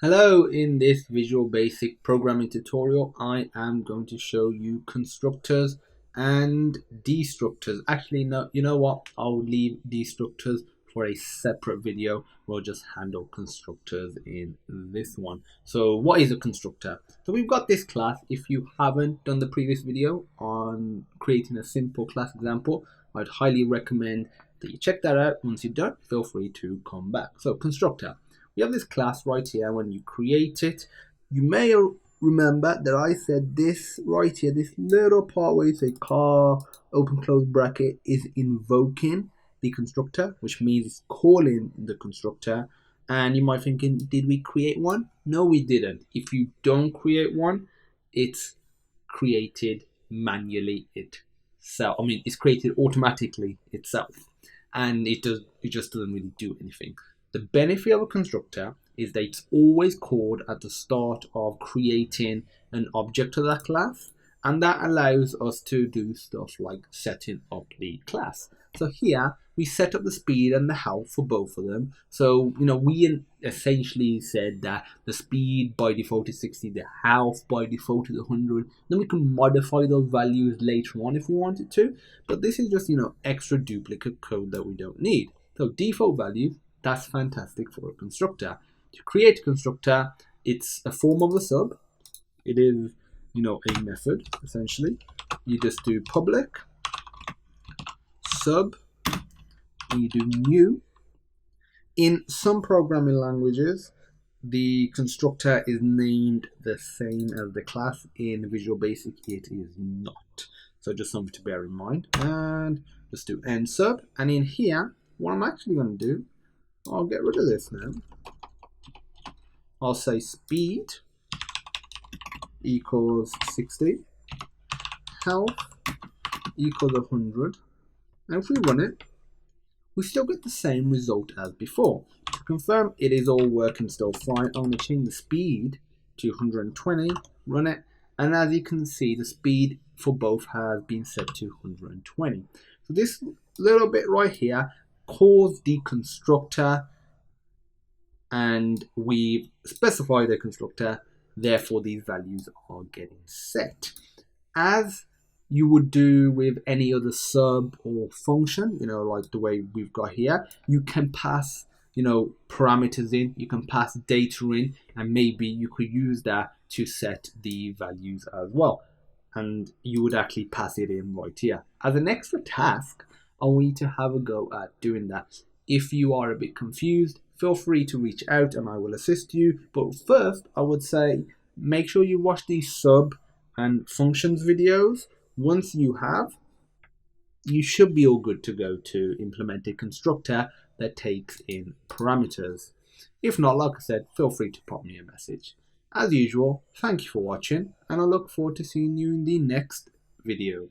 Hello, in this Visual Basic programming tutorial, I am going to show you constructors and destructors. Actually, no, you know what? I'll leave destructors for a separate video. We'll just handle constructors in this one. So what is a constructor? So we've got this class. If you haven't done the previous video on creating a simple class example, I'd highly recommend that you check that out. Once you're done, feel free to come back. So constructor. You have this class right here. When you create it, you may remember that I said this right here, this little part where you say car, open close bracket, is invoking the constructor, which means it's calling the constructor. And you might be thinking, did we create one? No, we didn't. If you don't create one, it's created manually itself. I mean, it's created automatically itself, and it just doesn't really do anything. The benefit of a constructor is that it's always called at the start of creating an object to that class, and that allows us to do stuff like setting up the class. So here we set up the speed and the health for both of them. So we essentially said that the speed by default is 60, the health by default is 100. Then we can modify those values later on if we wanted to, but this is just extra duplicate code that we don't need. So default values, that's fantastic for a constructor. To create a constructor, it's a form of a sub. It is, a method, essentially. You just do public, sub, and you do new. In some programming languages, the constructor is named the same as the class. In Visual Basic, it is not. So just something to bear in mind. And just do end sub. And in here, what I'm actually going to do, I'll get rid of this now. I'll say speed equals 60, health equals 100. And if we run it, we still get the same result as before. To confirm it is all working still fine, I'm going to change the speed to 120, run it, and as you can see, the speed for both has been set to 120. So this little bit right here calls the constructor, and we've specified the constructor, therefore these values are getting set. As you would do with any other sub or function, like the way we've got here, you can pass parameters in, you can pass data in, and maybe you could use that to set the values as well, and you would actually pass it in right here. As an extra task, I want you to have a go at doing that. If you are a bit confused, feel free to reach out and I will assist you. But first, I would say make sure you watch these sub and functions videos. Once you have, you should be all good to go to implement a constructor that takes in parameters. If not, like I said, feel free to pop me a message. As usual, thank you for watching, and I look forward to seeing you in the next video.